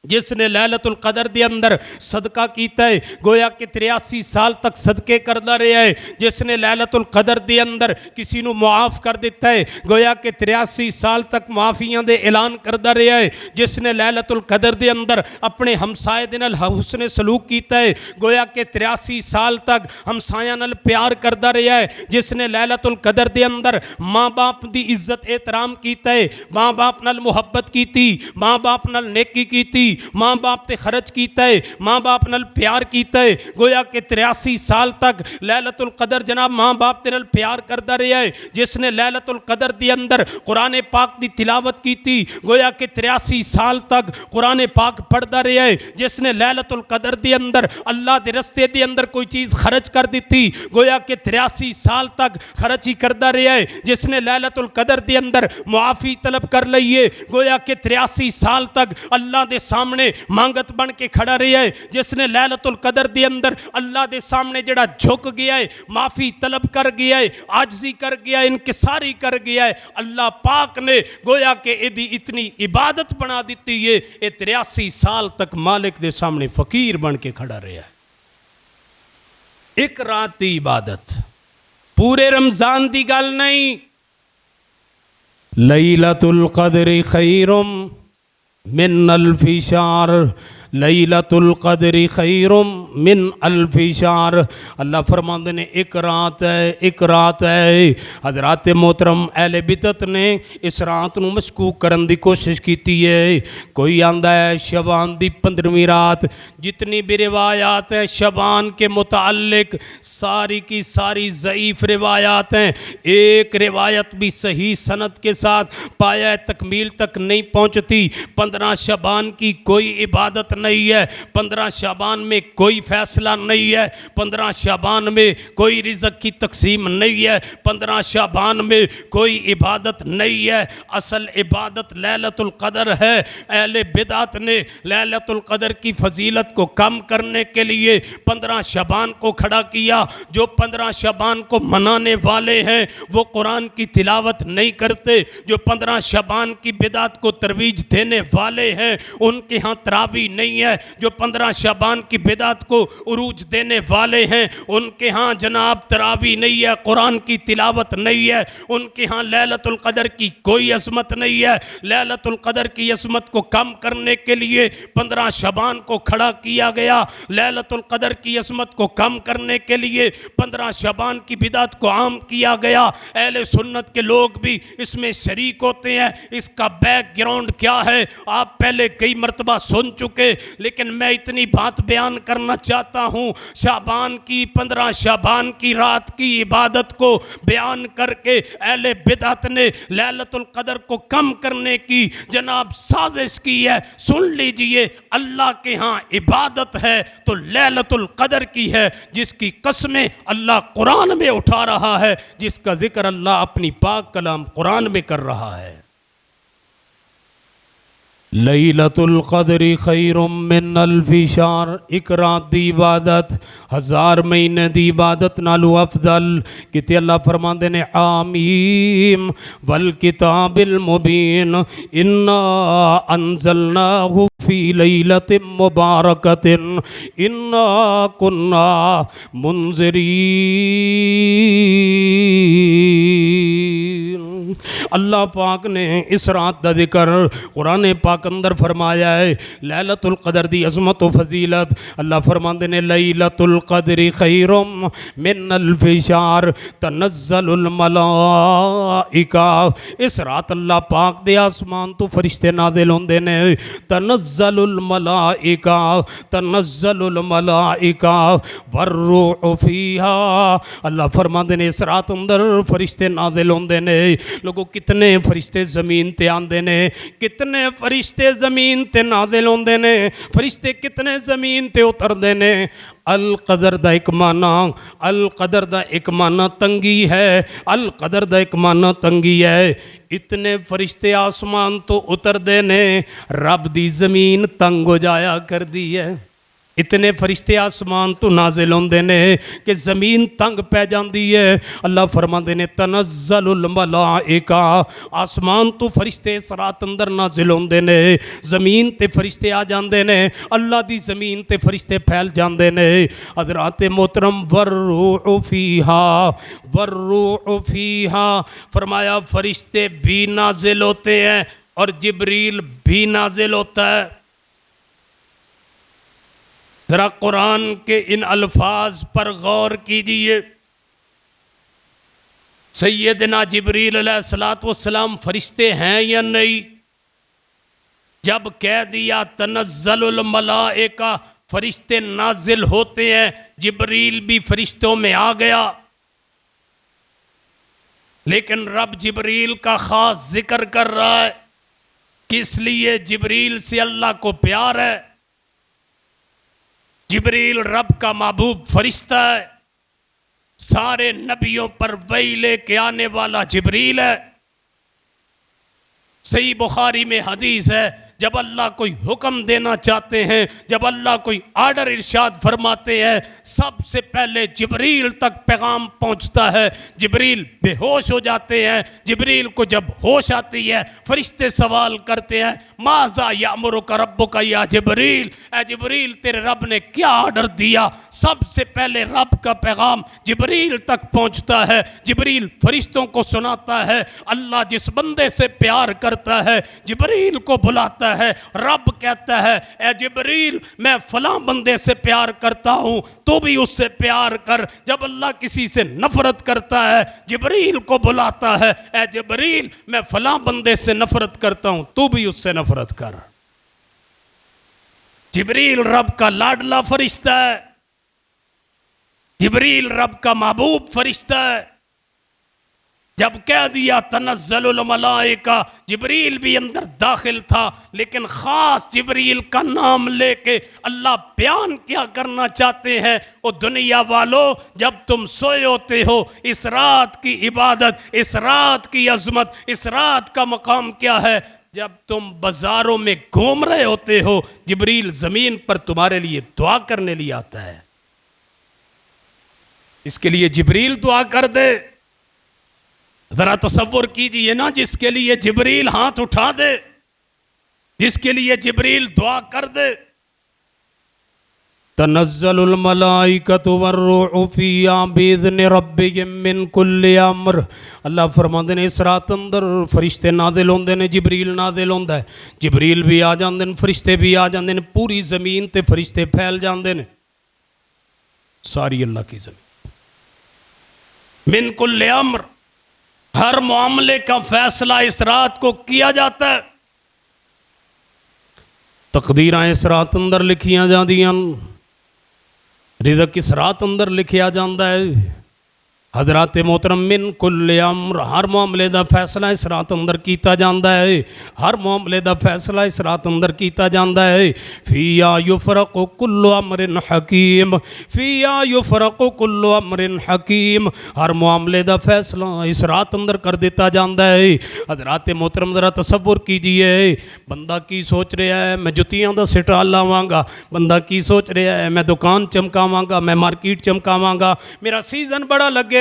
جس نے لیلۃ القدر دے اندر صدقہ کیتا ہے، گویا کہ 83 سال تک صدقے کردا رہا ہے۔ جس نے لیلۃ القدر دے اندر کسی نو معاف کر دیتا ہے، گویا کہ 83 سال تک معافیاں دے اعلان کردا رہا ہے۔ جس نے لیلۃ القدر دے اندر اپنے ہمسائے دے نال حسن سلوک کیتا ہے، گویا کہ 83 سال تک ہمسایاں نال پیار کردا رہا ہے۔ جس نے لیلۃ القدر دے اندر ماں باپ دی عزت احترام کیتا ہے، ماں باپ نال محبت کیتی، ماں باپ نال نیکی کیتی، ماں باپ تے خرچ کیتا ہے، ماں باپ نال پیار کیتا ہے، گویا کہ 83 سال تک لیلۃ القدر جناب ماں باپ تے نال پیار کردا رہا ہے۔ جس نے لیلۃ القدر دے اندر قرآن پاک دی تلاوت کیتی، گویا کہ 83 سال تک قرآن پاک پڑھدا رہا ہے۔ جس نے لیلۃ القدر دے اندر اللہ دے رستے دے اندر کوئی چیز خرچ کر دیتی، گویا کہ 83 سال تک خرچ ہی کردا رہا ہے۔ جس نے لیلۃ القدر دے اندر معافی طلب کر لئیے، گویا کہ 83 سال تک اللہ دے سامنے مانگت بن کے کھڑا رہا ہے۔ جس نے لیلۃ القدر دے اندر اللہ دے سامنے جڑا جھک گیا ہے، معافی طلب کر گیا ہے، عاجزی کر گیا ہے، انکساری کر گیا ہے، اللہ پاک نے گویا کہ ایدی اتنی عبادت بنا دیتی ہے، یہ 83 سال تک مالک دے سامنے فقیر بن کے کھڑا رہا ہے۔ ایک رات دی عبادت، پورے رمضان دی گل نہیں۔ لیلۃ القدر خیر من الف شہر، لیلۃ القدر خیر من الف شہر، اللہ فرماندے نے ایک رات ہے، ایک رات ہے۔ حضرات محترم اہل بدعت نے اس رات نو مشکوک کرن دی کوشش کیتی ہے۔ کوئی آندا ہے شعبان دی 15ویں رات، جتنی بھی روایات ہیں شعبان کے متعلق ساری کی ساری ضعیف روایات ہیں، ایک روایت بھی صحیح سند کے ساتھ پایا تکمیل تک نہیں پہنچتی۔ 15 شعبان کی کوئی عبادت نہیں ہے، 15 شعبان میں کوئی فیصلہ نہیں ہے، 15 شعبان میں کوئی رزق کی تقسیم نہیں ہے، 15 شعبان میں کوئی عبادت نہیں ہے۔ اصل عبادت لیلۃ القدر ہے۔ اہل بدعت نے لیلۃ القدر کی فضیلت کو کم کرنے کے لیے 15 شعبان کو کھڑا کیا۔ جو 15 شعبان کو منانے والے ہیں وہ قرآن کی تلاوت نہیں کرتے، جو 15 شعبان کی بدعت کو ترویج دینے والے ہیں ان کے ہاں تراویح نہیں نہیں ہے. جو 15 شعبان کی بدعت کو عروج دینے والے ہیں ان کے ہاں جناب تراویح نہیں ہے, قرآن کی تلاوت نہیں ہے, ان کے ہاں لیلۃ القدر کی کوئی عظمت نہیں ہے. لیلۃ القدر کی عظمت کو کم کرنے کے لیے 15 شعبان کو کھڑا کیا گیا. لیلۃ القدر کی عظمت کو کم کرنے کے لیے 15 شعبان کی بدعت کو عام کیا گیا. اہل سنت کے لوگ بھی اس میں شریک ہوتے ہیں. اس کا بیک گراؤنڈ کیا ہے آپ پہلے کئی مرتبہ سن چکے, لیکن میں اتنی بات بیان کرنا چاہتا ہوں. شعبان کی 15 شعبان کی رات کی عبادت کو بیان کر کے اہل بدعت نے لیلۃ القدر کو کم کرنے کی جناب سازش کی ہے. سن لیجئے, اللہ کے ہاں عبادت ہے تو لیلۃ القدر کی ہے, جس کی قسمیں اللہ قرآن میں اٹھا رہا ہے, جس کا ذکر اللہ اپنی پاک کلام قرآن میں کر رہا ہے. لیلۃ القدر خیر من الف شہر, ایک رات دی عبادت 1000 مہینے دی عبادت نالو افضل. کتے اللہ فرماندے نے آمین والکتاب المبین انا انزلناہ فی لیلۃ مبارکۃ انا کنا منذرین. اللہ پاک نے اس رات دا ذکر قرآن پاک اندر فرمایا ہے. لیلۃ القدر دی عظمت و فضیلت اللہ فرماندے نے لیلۃ القدر خیر من الف شہر تنزل الملائکہ. اس رات اللہ پاک دے آسمان تو فرشتے نازل ہوندے نے. تنزل الملائکہ, تنزل الملائکہ والروح فیہا. اللہ فرماندے نے اس رات اندر فرشتے نازل ہوندے نے. لوگوں کتنے فرشتے زمین تے آندے نے, کتنے فرشتے زمین تے نازل ہوندے نے, فرشتے کتنے زمین تے اتردے نے. القدر دا ایک معنی, القدر دا ایک معنی تنگی ہے, القدر دا ایک معنی تنگی ہے. اتنے فرشتے آسمان تو اتردے نے, رب دی زمین تنگ ہو جایا کر دی ہے. اتنے فرشتے آسمان تو نازل ہوندے نے کہ زمین تنگ پہ جاندی ہے. اللہ فرماندے نے تنزل الملائکہ, آسمان تو فرشتے اس رات اندر نازل ہوندے نے, زمین تے فرشتے آ جاندے نے, اللہ دی زمین تے فرشتے پھیل جاندے نے. حضرات محترم والروح فیہا, والروح فیہا فرمایا فرشتے بھی نازل ہوتے ہیں اور جبریل بھی نازل ہوتا ہے. ذرا قرآن کے ان الفاظ پر غور کیجئے. سیدنا جبریل علیہ السلام فرشتے ہیں یا نہیں؟ جب کہہ دیا تنزل الملائکہ, فرشتے نازل ہوتے ہیں, جبریل بھی فرشتوں میں آ گیا. لیکن رب جبریل کا خاص ذکر کر رہا ہے, کس لیے؟ جبریل سے اللہ کو پیار ہے. جبریل رب کا محبوب فرشتہ ہے. سارے نبیوں پر وحی لے کے آنے والا جبریل ہے. صحیح بخاری میں حدیث ہے, جب اللہ کوئی حکم دینا چاہتے ہیں, جب اللہ کوئی آرڈر ارشاد فرماتے ہیں, سب سے پہلے جبریل تک پیغام پہنچتا ہے. جبریل بے ہوش ہو جاتے ہیں. جبریل کو جب ہوش آتی ہے, فرشتے سوال کرتے ہیں ماذا یامرک ربک یا جبریل, اے جبریل تیرے رب نے کیا آرڈر دیا؟ سب سے پہلے رب کا پیغام جبریل تک پہنچتا ہے. جبریل فرشتوں کو سناتا ہے. اللہ جس بندے سے پیار کرتا ہے جبریل کو بلاتا ہے. رب کہتا ہے اے جبریل میں فلاں بندے سے پیار کرتا ہوں, تو بھی اس سے پیار کر. جب اللہ کسی سے نفرت کرتا ہے جبریل کو بلاتا ہے, اے جبریل میں فلاں بندے سے نفرت کرتا ہوں, تو بھی اس سے نفرت کر. جبریل رب کا لاڈلا فرشتہ ہے. جبریل رب کا محبوب فرشتہ ہے. جب کہہ دیا تنزل الملائکہ, جبریل بھی اندر داخل تھا, لیکن خاص جبریل کا نام لے کے اللہ بیان کیا کرنا چاہتے ہیں. او دنیا والو, جب تم سوئے ہوتے ہو, اس رات کی عبادت, اس رات کی عظمت, اس رات کا مقام کیا ہے؟ جب تم بازاروں میں گھوم رہے ہوتے ہو, جبریل زمین پر تمہارے لیے دعا کرنے لیے آتا ہے. اس کے لیے جبریل دعا کر دے. ذرا تصور کیجئے نا, جس کے لیے جبریل ہاتھ اٹھا دے, جس کے لیے جبریل دعا کر دے, تنزل الملائکۃ والروح فیہا بإذن ربہم من کل امر. اللہ فرماندے نے اس رات اندر فرشتے نازل ہوندے نے، جبریل نازل ہوندا ہے، جبریل بھی آ جاندے نے، فرشتے بھی آ جاندے نے، پوری زمین تے فرشتے پھیل جاندے نے، ساری اللہ کی زمین. من کل امر، ہر معاملے کا فیصلہ اس رات کو کیا جاتا ہے. تقدیراں اس رات اندر لکھیاں جاندیاں، رزق اس رات اندر لکھیا جاندا ہے. حضرات محترم، من کل امر، ہر معاملے دا فیصلہ اس رات اندر کیتا جاندا ہے، ہر معاملے دا فیصلہ اس رات اندر کیتا جاندا ہے. فیہا یفرق کل امر حکیم، فیہا یفرق کل امر حکیم، ہر معاملے دا فیصلہ اس رات اندر کر دیتا جاندا ہے. حضرات محترم ذرا تصور کیجئے، بندہ کی سوچ رہا ہے میں جتیاں دا سٹال لاواں گا، بندہ کی سوچ رہا ہے میں دکان چمکاواں گا، میں مارکیٹ چمکاواں گا، میرا سیزن بڑا لگے گا.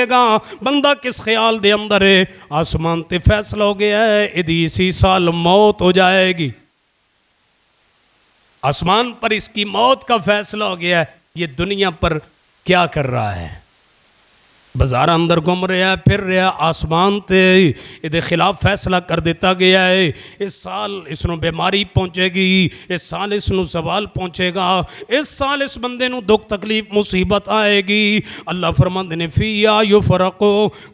بندہ کس خیال دے اندر ہے؟ آسمان تے فیصلہ ہو گیا ہے ادھی اسی سال موت ہو جائے گی، آسمان پر اس کی موت کا فیصلہ ہو گیا ہے. یہ دنیا پر کیا کر رہا ہے؟ بازار اندر گھوم رہا ہے، پھر رہا، آسمان تے یہ خلاف فیصلہ کر دیتا گیا ہے. اس سال اس نو بیماری پہنچے گی، اس سال اس نو سوال پہنچے گا، اس سال اس بندے نو دکھ تکلیف مصیبت آئے گی. اللہ فرماندے نے فیہا یفرق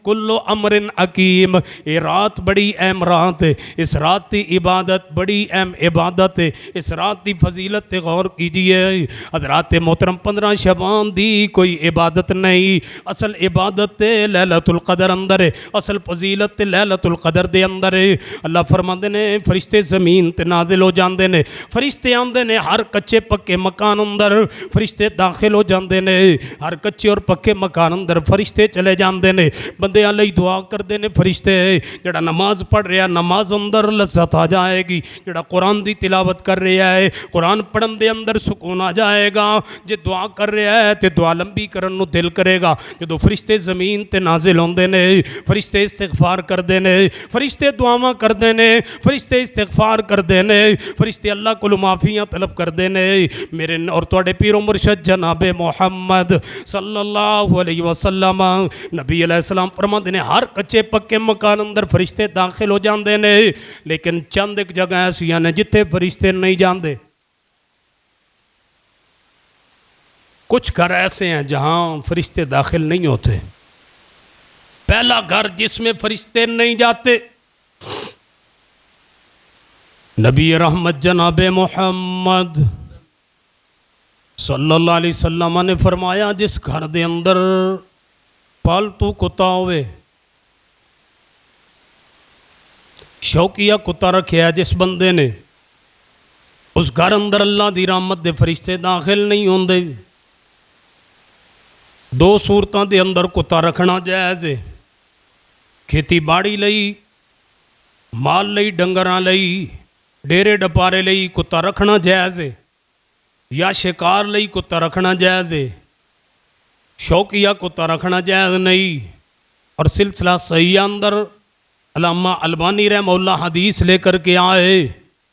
کل امر حکیم. یہ رات بڑی اہم رات ہے، اس رات کی عبادت بڑی اہم عبادت ہے، اس رات کی فضیلت تے غور کیجئے. حضرات محترم 15 شعبان دی کوئی عبادت نہیں، اصل عبادت لیلۃ القدر اندر ہے، اصل فضیلت لیلۃ القدر دے اندر ہے. اللہ فرماندے نے فرشتے زمین تے نازل ہو جاندے نے، فرشتے آندے نے ہر کچے پکے مکان اندر، فرشتے داخل ہو جاندے نے ہر کچے اور پکے مکان اندر، فرشتے چلے جاندے نے، بندے علیہ دعا کردے نے فرشتے. جڑا نماز پڑھ رہا نماز اندر لذت آ جائے گی، جڑا قرآن دی تلاوت کر رہا ہے قرآن پڑھن دے اندر سکون آ جائے گا، جے دعا کر رہا ہے تے دعا لمبی کرن نو دل کرے گا. جدو فرشتے زمین تے نازل ہوندے نے، فرشتے استغفار کردے نے، فرشتے دعاواں کردے نے، فرشتے استغفار کردے نے، فرشتے اللہ کو معافیاں طلب کردے نے. میرے اور تواڈے پیر و مرشد جناب محمد صلی اللہ علیہ وسلم نبی علیہ السلام فرماندے نے ہر کچے پکے مکان اندر فرشتے داخل ہو جاندے نے، لیکن چند ایک جگہ ایسیاں نے جتھے فرشتے نہیں جاندے. کچھ گھر ایسے ہیں جہاں فرشتے داخل نہیں ہوتے. پہلا گھر جس میں فرشتے نہیں جاتے، نبی رحمت جناب محمد صلی اللہ علیہ وسلم نے فرمایا جس گھر دے اندر پالتو کتا ہوئے، شوقیہ کتا رکھیا ہے جس بندے نے، اس گھر اندر اللہ دی رحمت دے فرشتے داخل نہیں ہوندے. دو صورتاں دے اندر کتا رکھنا جائز ہے، کھیتی باڑی لئی، مال لئی، ڈنگراں لئی، ڈیرے ڈپارے لئی کتا رکھنا جائز ہے، یا شکار لئی کتا رکھنا جائز ہے، شوقیہ کتا رکھنا جائز نہیں. اور سلسلہ صحیح اندر علامہ البانی رحمہ اللہ حدیث لے کر کے آئے،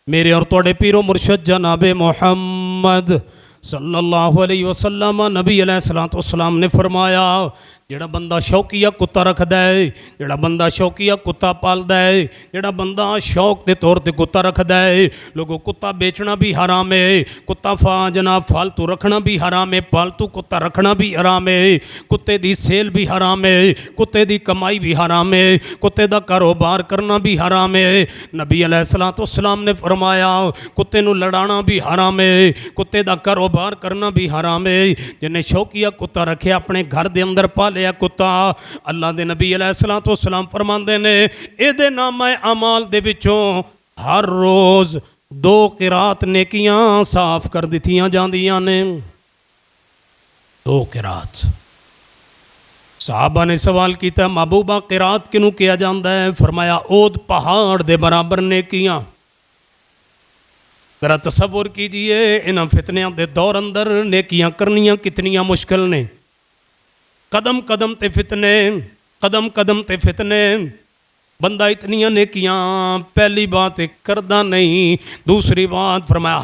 میرے اور توڑے پیر و مرشد جناب محمد صلی اللہ علیہ وسلم نبی علیہ السلام نے فرمایا جڑا بندہ شوقیہ کتا رکھ دے، جڑا بندہ شوقیہ کتا پال دے، جڑا بندہ شوق دے طور تے کتا رکھ دے، لوگوں کتا بیچنا بھی حرام ہے، کتا جناب فالتو رکھنا بھی حرام ہے، پالتو کتا رکھنا بھی حرام ہے، کتے دی سیل بھی حرام ہے، کتے دی کمائی بھی حرام ہے، کتے دا کاروبار کرنا بھی حرام ہے. نبی علیہ السلام نے فرمایا کتے نو لڑانا بھی حرام ہے، کتے دا کاروبار کرنا بھی حرام ہے. جنہیں شوقیہ کتا رکھے اپنے گھر دے اندر پالیا کتا، اللہ دے نبی علیہ السلام فرماندے نے اے دے نامہ اعمال دے وچوں ہر روز 2 قرات نیکیاں صاف کر دتیاں جاندیاں نے. 2 قرات. صحابہ نے سوال کیتا محبوبہ قرات کنوں کیا جاندہ ہے؟ فرمایا اود پہاڑ دے برابر نیکیاں. ذرا تصور کیجئے انہاں فتنیاں دے دور اندر نیکیاں کرنیاں کتنیاں مشکل نے. قدم قدم تے فتنے، قدم قدم تے فتنے. بندہ اتنی نیکیاں پہلی بات کردہ نہیں، دوسری بات فرمایا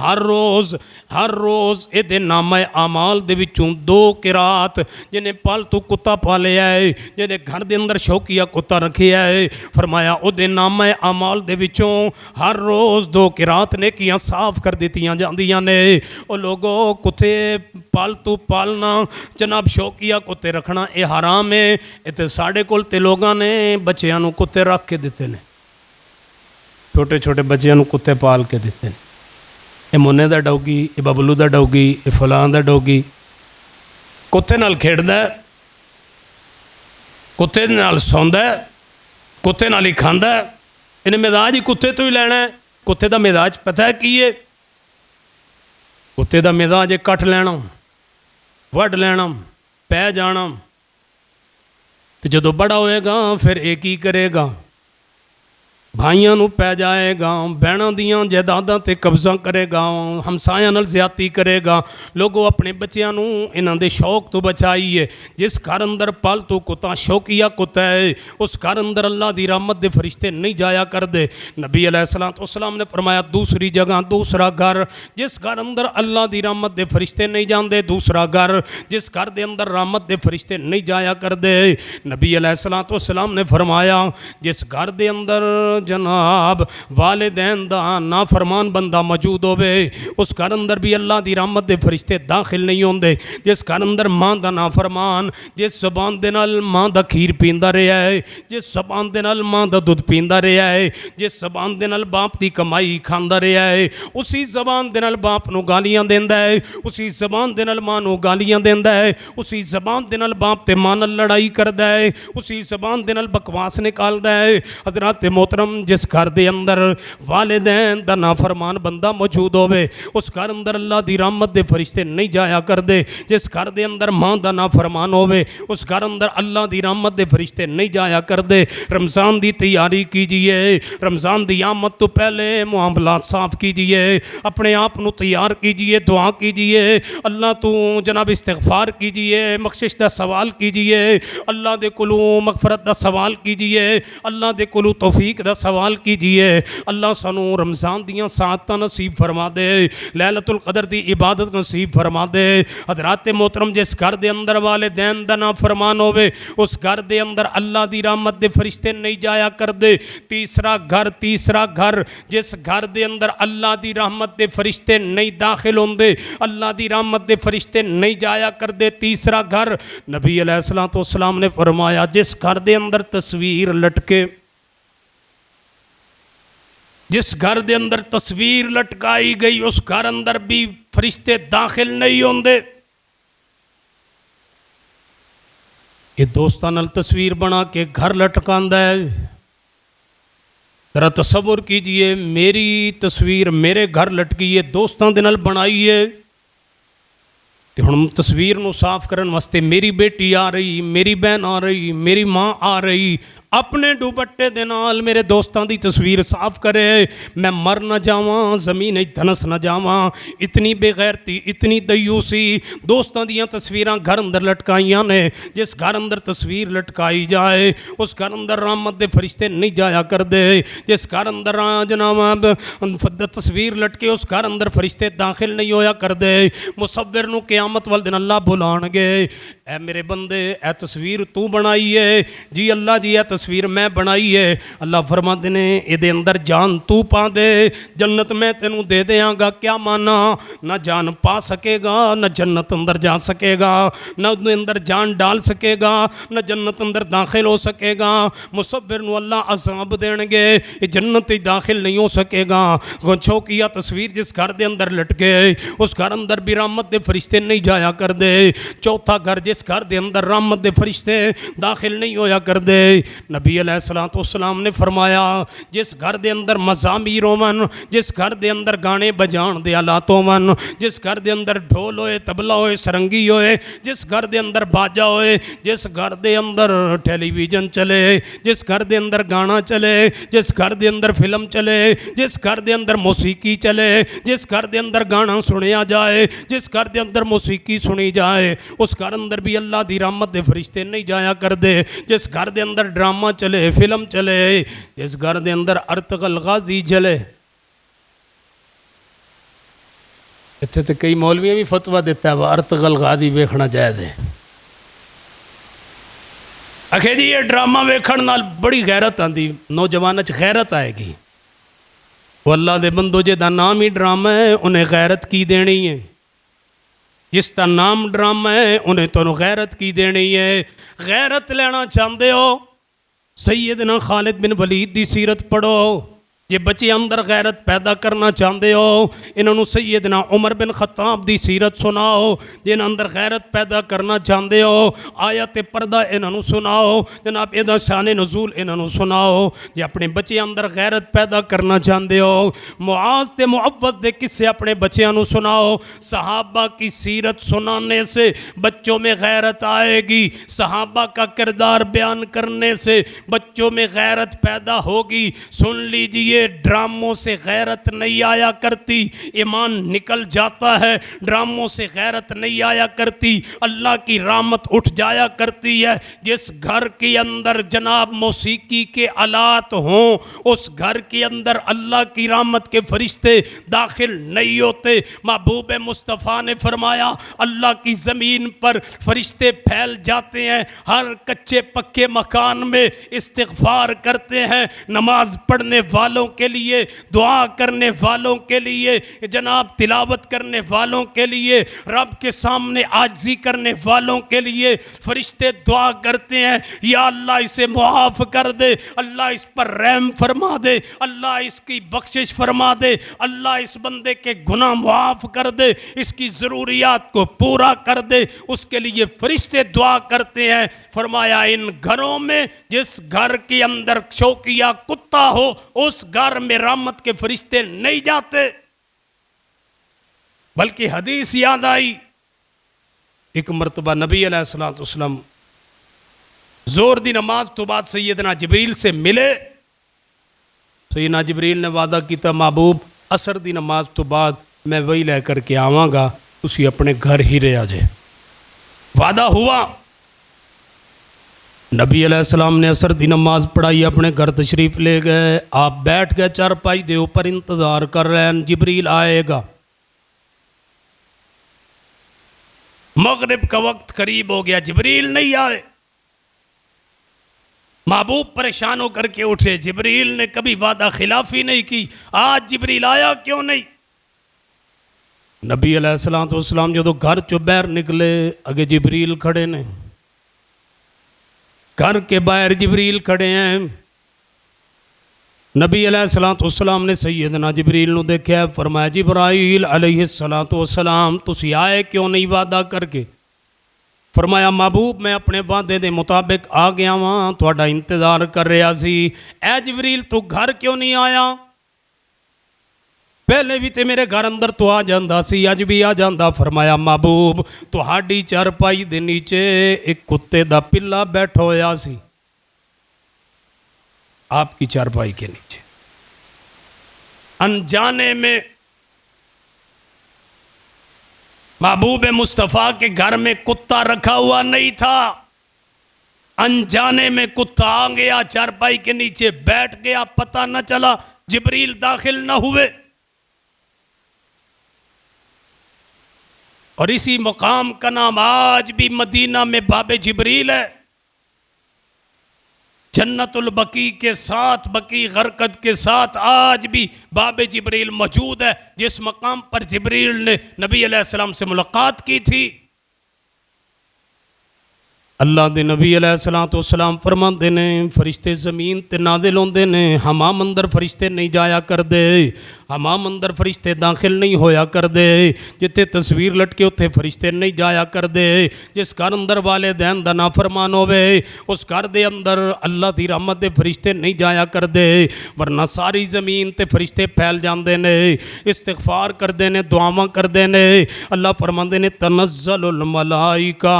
ہر روز اے دے نامہ اعمال دے وچوں 2 قرات، جنہیں پالتو کتا پالیا ہے، جنہیں گھر دے اندر شوقیہ کتا رکھیا ہے، فرمایا او دے نامہ اعمال دے وچوں ہر روز 2 قرات نیکیاں صاف کر دیتیاں جاندیاں نے۔ او لوگو کتے پالتو پالنا جناب شوقیہ کتے رکھنا اے حرام ہے، اتے ساڑھے کول تے لوگاں نے بچیاں نو کتے رکھ کے دیتے ہیں، چھوٹے چھوٹے بچیاں نو کتے پال کے دیتے ہیں، اے مونے دا ڈوگی، اے ببلو دا ڈوگی، اے فلان دا ڈوگی، کتے نال کھیڑدا ہے، کتے نال سوندا ہے، کتے نال ہی کھاندا ہے، انہیں مزاج ہی کتے تو ہی لینا ہے۔ کتے دا مزاج پتہ ہے کی ہے؟ کتے دا مزاج ہے کٹ لینا، وڈ لینا، پہ جانا، تو جدو بڑا ہوئے گا پھر ایک ہی کرے گا، بھائیاں نو پہ جائے گا، بہناں دیاں جائیداداں تے قبضہ کرے گا، ہمسایاں نال زیادتی کرے گا۔ لوگوں اپنے بچیاں نو انہاں دے شوق تو بچائیے۔ جس گھر اندر پالتو کتا شوقیہ کتا ہے اس گھر اندر اللہ دی رحمت دے فرشتے نہیں جایا کر دے۔ نبی علیہ السلام نے فرمایا دوسری جگہ دوسرا گھر جس گھر اندر اللہ دی رحمت دے فرشتے نہیں جاندے، دوسرا گھر جس گھر دے اندر رحمت دے فرشتے نہیں جایا کر دے۔ نبی علیہ السلام نے فرمایا جس گھر دے اندر جناب والدین دا نافرمان بندہ موجود ہوئے اس گھر اندر بھی اللہ دی رحمت دے فرشتے داخل نہیں ہوندے۔ جس گھر اندر ماں دا نافرمان جس زبان دے نال ماں دا کھیر پیندا رہیا ہے، جس زبان دے نال ماں دا دودھ پیندا رہیا ہے، جس زبان دے نال باپ دی کمائی کھاندا رہیا ہے، اسی زبان دے نال باپ نو گالیاں دیندا ہے، اسی زبان دے نال ماں نو گالیاں دیندا ہے، اسی زبان دے نال باپ تے ماں نال لڑائی کردا ہے، اسی زبان دے نال بکواس نکالدا ہے۔ حضرات محترم جس گھر دے اندر والدین دا نافرمان بندہ موجود ہوئے اس گھر اندر اللہ دی رحمت دے فرشتے نہیں جایا کر دے۔ جس گھر دے اندر ماں دا نافرمان ہوئے اس گھر اندر اللہ دی رحمت دے فرشتے نہیں جایا کر دے۔ رمضان دی تیاری کیجئے، رمضان دی آمد تو پہلے معاملات صاف کیجئے، اپنے آپ نو تیار کیجئے، دعا کیجئے، اللہ تو جناب استغفار کیجئے، بخشش دا سوال کیجئے، اللہ دے کولو مغفرت دا سوال کیجئے، اللہ دے کولو توفیق دا سوال کیجئے۔ اللہ سانو رمضان دیاں ساعتاں نصیب فرما دے، لیلۃ القدر دی عبادت نصیب فرما دے۔ حضرات محترم جس گھر دے اندر والدین دا نافرمان ہوئے اس گھر دے اندر اللہ دی رحمت دے فرشتے نہیں جایا کر دے۔ تیسرا گھر جس گھر دے اندر اللہ دی رحمت دے فرشتے نہیں داخل ہوندے، اللہ دی رحمت دے فرشتے نہیں جایا کر دے، تیسرا گھر نبی علیہ السلام نے فرمایا جس گھر دے اندر تصویر لٹکے، جس گھر دے اندر تصویر لٹکائی گئی اس گھر اندر بھی فرشتے داخل نہیں ہوندے۔ یہ دوستان نال تصویر بنا کے گھر لٹکاندہ ہے۔ ذرا تصور کیجئے میری تصویر میرے گھر لٹکی ہے، دوستان دے نال بنائی ہے، تو ہم تصویر نو صاف کرن واسطے میری بیٹی آ رہی، میری بہن آ رہی، میری ماں آ رہی، اپنے دوپٹے دے نال میرے دوستان دی تصویر صاف کرے، میں مر نہ جاواں، زمین دھنس نہ جاواں۔ اتنی بے غیرتی، اتنی دیوسی دوستان دیاں تصویراں گھر اندر لٹکائیاں نے۔ جس گھر اندر تصویر لٹکائی جائے اس گھر اندر رحمت دے فرشتے نہیں جایا کر دے۔ جس گھر اندر جناب تصویر لٹکے اس گھر اندر فرشتے داخل نہیں ہویا کر دے۔ مصور نو قیامت والدن اللہ بلان گے، اے میرے بندے اے تصویر تو بنائی ہے؟ جی اللہ جی اے تصویر میں بنائی ہے۔ اللہ فرماتے نے اے دے اندر جان تو پا دے، جنت میں تینوں دے دیاں گا۔ کیا مانا؟ نہ جان پا سکے گا، نہ جنت اندر جا سکے گا، نہ اندر جان ڈال سکے گا، نہ جنت اندر داخل ہو سکے گا۔ مصور نو اللہ عذاب دین گے، یہ جنت داخل نہیں ہو سکے گا۔ چھوکیا تصویر جس گھر دے اندر لٹ گئے اس گھر اندر بھی رحمت دے فرشتے نہیں جایا کر دے۔ چوتھا گھر جس گھر دے اندر رحمت دے فرشتے داخل نہیں ہویا کر دے۔ نبی علیہ السلام نے فرمایا جس گھر دے اندر مزامیر ہون، جس گھر دے اندر گانے بجان دے آلات ہون، جس گھر دے اندر ڈھول ہوئے، تبلا ہوئے، سرنگی ہوئے، جس گھر دے اندر باجا ہوئے، جس گھر دے اندر ٹیلی ویژن چلے، جس گھر دے اندر گانا چلے، جس گھر دے اندر فلم چلے، جس گھر دے اندر موسیقی چلے، جس گھر دے اندر گانا سنیا جائے، جس گھر دے اندر موسیقی سنی جائے، اس گھر اندر بھی اللہ دی رحمت دے فرشتے نہیں جایا کر دے۔ جس گھر دے اندر ڈرامہ ڈرامہ چلے فلم چلے جس گھر دے اندر ارطغرل غازی چلے اتنے تو کئی مولویاں بھی فتویٰ دیتا ہے وہ ارطغرل غازی ویکھنا جائز ہے آخے جی یہ ڈرامہ ویکھن نال بڑی غیرت آندی نوجوان چ غیرت آئے گی وہ اللہ دے بندو جے دا نام ہی ڈرامہ ہے انہیں غیرت کی دینی ہے جس دا نام ڈرامہ ہے انہیں تو غیرت کی دینی ہے غیرت لینا چاہتے ہو سیدنا خالد بن ولید دی سیرت پڑھو جے بچے اندر غیرت پیدا کرنا چاہتے ہو انہوں سیدنا عمر بن خطاب دی سیرت سناؤ جن اندر غیرت پیدا کرنا چاہتے ہو آیت پردہ انہوں سناؤ جناب ادا شان نزول انہوں سناؤ جے اپنے بچے اندر غیرت پیدا کرنا چاہتے ہو معاذ تے معوذ دے کسے اپنے بچیاں سناؤ صحابہ کی سیرت سنانے سے بچوں میں غیرت آئے گی صحابہ کا کردار بیان کرنے سے بچوں میں غیرت پیدا ہوگی سن لیجئے ڈراموں سے غیرت نہیں آیا کرتی ایمان نکل جاتا ہے ڈراموں سے غیرت نہیں آیا کرتی اللہ کی رحمت اٹھ جایا کرتی ہے جس گھر کے اندر جناب موسیقی کے آلات ہوں اس گھر کے اندر اللہ کی رحمت کے فرشتے داخل نہیں ہوتے محبوب مصطفیٰ نے فرمایا اللہ کی زمین پر فرشتے پھیل جاتے ہیں ہر کچے پکے مکان میں استغفار کرتے ہیں نماز پڑھنے والوں کے لیے دعا کرنے والوں کے لیے جناب تلاوت کرنے والوں کے لیے رب کے سامنے عاجزی کرنے والوں کے لیے فرشتے دعا کرتے ہیں یا اللہ اسے معاف کر دے اللہ اس پر رحم فرما دے اللہ اس کی بخشش فرما دے اللہ اس بندے کے گناہ معاف کر دے اس کی ضروریات کو پورا کر دے اس کے لیے فرشتے دعا کرتے ہیں فرمایا ان گھروں میں جس گھر کے اندر شوقیہ کتا ہو اس گھر میں رحمت کے فرشتے نہیں جاتے بلکہ حدیث یاد آئی ایک مرتبہ نبی علیہ السلام زور دی نماز تو بعد سیدنا جبریل سے ملے سیدنا جبریل نے وعدہ کیتا محبوب عصر دی نماز تو بعد میں وہی لے کر کے آواں گا اسی اپنے گھر ہی رہ جائے وعدہ ہوا نبی علیہ السلام نے عصر دی نماز پڑھائی اپنے گھر تشریف لے گئے آپ بیٹھ گئے چارپائی دے اوپر انتظار کر رہے ہیں جبریل آئے گا مغرب کا وقت قریب ہو گیا جبریل نہیں آئے محبوب پریشان ہو کر کے اٹھے جبریل نے کبھی وعدہ خلافی نہیں کی آج جبریل آیا کیوں نہیں نبی علیہ السلام جو گھر چو باہر نکلے اگے جبریل کھڑے نے گھر کے باہر جبریل کھڑے ہیں نبی علیہ السلام نے سیدنا جبریل نو دیکھا فرمایا جبرائیل علیہ السلام تسی آئے کیوں نہیں وعدہ کر کے فرمایا محبوب میں اپنے وعدے دے مطابق آ گیا وہاں تھوڑا انتظار کر رہا سی اے جبریل تو گھر کیوں نہیں آیا پہلے بھی تے میرے گھر اندر تو آ جاندہ سی اج بھی آ جاندہ فرمایا محبوب تو ہاڑی چارپائی دے نیچے ایک کتے دا پلا بیٹھا ہویا سی آپ کی چارپائی کے نیچے انجانے میں محبوب مصطفیٰ کے گھر میں کتا رکھا ہوا نہیں تھا انجانے میں کتا آ گیا چارپائی کے نیچے بیٹھ گیا پتہ نہ چلا جبریل داخل نہ ہوئے اور اسی مقام کا نام آج بھی مدینہ میں باب جبریل ہے جنت البقیع کے ساتھ بقیع غرقد کے ساتھ آج بھی باب جبریل موجود ہے جس مقام پر جبریل نے نبی علیہ السلام سے ملاقات کی تھی اللہ دے نبی علیہ السلام فرماندے نے فرشتے زمین تے نازل ہوندے نے حمام اندر فرشتے نہیں جایا کر دے حمام اندر فرشتے داخل نہیں ہویا کر دے جتے تصویر لٹکے ہوتے فرشتے نہیں جایا کر دے جس گھر اندر والدین دا نافرمان ہوئے اس گھر دے اندر اللہ دی رحمت دے فرشتے نہیں جایا کر دے ورنہ ساری زمین تے فرشتے پھیل جاندے نے استغفار کر دے نے دعاواں کر دے نے اللہ فرماندے نے تنزل الملائکہ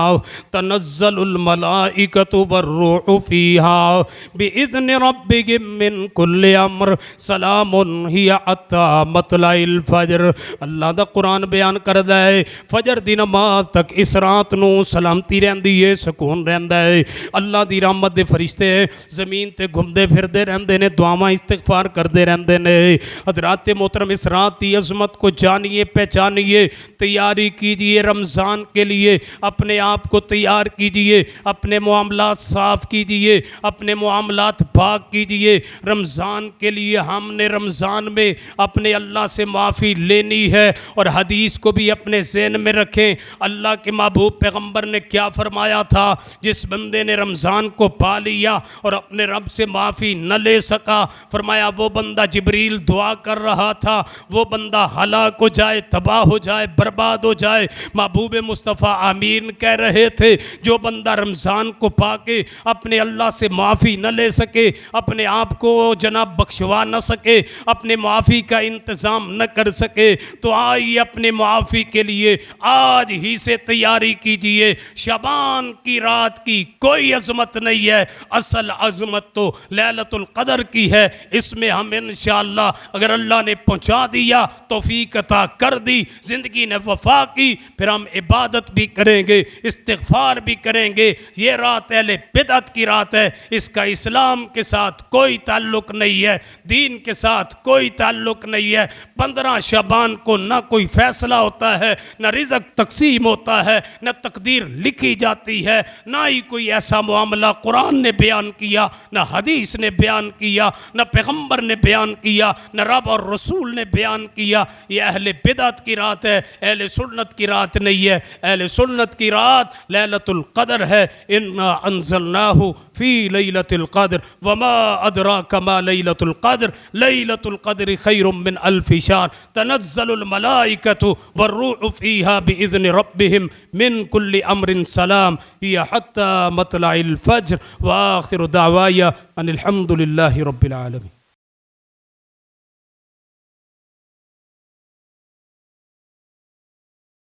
تنزل الملائکۃ والروح فیہا بإذن ربہم من کل امر سلام ہی حتی مطلع الفجر۔ اللہ دا قرآن بیان کردہ ہے فجر دی نماز تک اس رات نو سلامتی رہندی ہے، سکون رہندہ ہے۔ اللہ دی رحمت دے فرشتے زمین تے گھومدے پھردے رہندے نے، دعاواں استغفار کردے رہندے نے۔ حضرات محترم اس رات کی عظمت کو جانیے، پہچانیے، تیاری کیجئے رمضان کے لیے، اپنے آپ کو تیار کیجئے، اپنے معاملات صاف کیجئے، اپنے معاملات پاک کیجئے۔ رمضان کے لیے ہم نے رمضان میں اپنے اللہ سے معافی لینی ہے، اور حدیث کو بھی اپنے ذہن میں رکھیں۔ اللہ کے محبوب پیغمبر نے کیا فرمایا تھا؟ جس بندے نے رمضان کو پا لیا اور اپنے رب سے معافی نہ لے سکا، فرمایا وہ بندہ جبریل دعا کر رہا تھا، وہ بندہ ہلاک ہو جائے، تباہ ہو جائے، برباد ہو جائے۔ محبوب مصطفیٰ آمین کہہ رہے تھے۔ جو بندہ رمضان کو پا کے اپنے اللہ سے معافی نہ لے سکے، اپنے آپ کو جناب بخشوا نہ سکے، اپنے معافی کا انتظام نہ کر سکے، تو آئیے اپنے معافی کے لیے آج ہی سے تیاری کیجئے۔ شعبان کی رات کی کوئی عظمت نہیں ہے، اصل عظمت تو لیلۃ القدر کی ہے۔ اس میں ہم انشاءاللہ اگر اللہ نے پہنچا دیا، توفیق عطا کر دی، زندگی نے وفا کی، پھر ہم عبادت بھی کریں گے، استغفار بھی کریں گے۔ یہ رات اہل بدعت کی رات ہے، اس کا اسلام کے ساتھ کوئی تعلق نہیں ہے، دین کے ساتھ کوئی تعلق نہیں ہے۔ 15 شعبان کو نہ کوئی فیصلہ ہوتا ہے، نہ رزق تقسیم ہوتا ہے، نہ تقدیر لکھی جاتی ہے، نہ ہی کوئی ایسا معاملہ قرآن نے بیان کیا، نہ حدیث نے بیان کیا، نہ پیغمبر نے بیان کیا، نہ رب اور رسول نے بیان کیا۔ یہ اہل بدعت کی رات ہے، اہل سنت کی رات نہیں ہے۔ اہل سنت کی رات لیلۃ القدر ہے۔ انا انزلناہ فی لیلۃ القدر وما ادراک ما لیلۃ القدر لیلۃ القدر خیر من الف شہر تنزل الملائکۃ والروح فیہا بإذن ربہم من کل امر سلام ہی حتی مطلع الفجر وآخر دعوایا ان الحمد للہ رب العالمین۔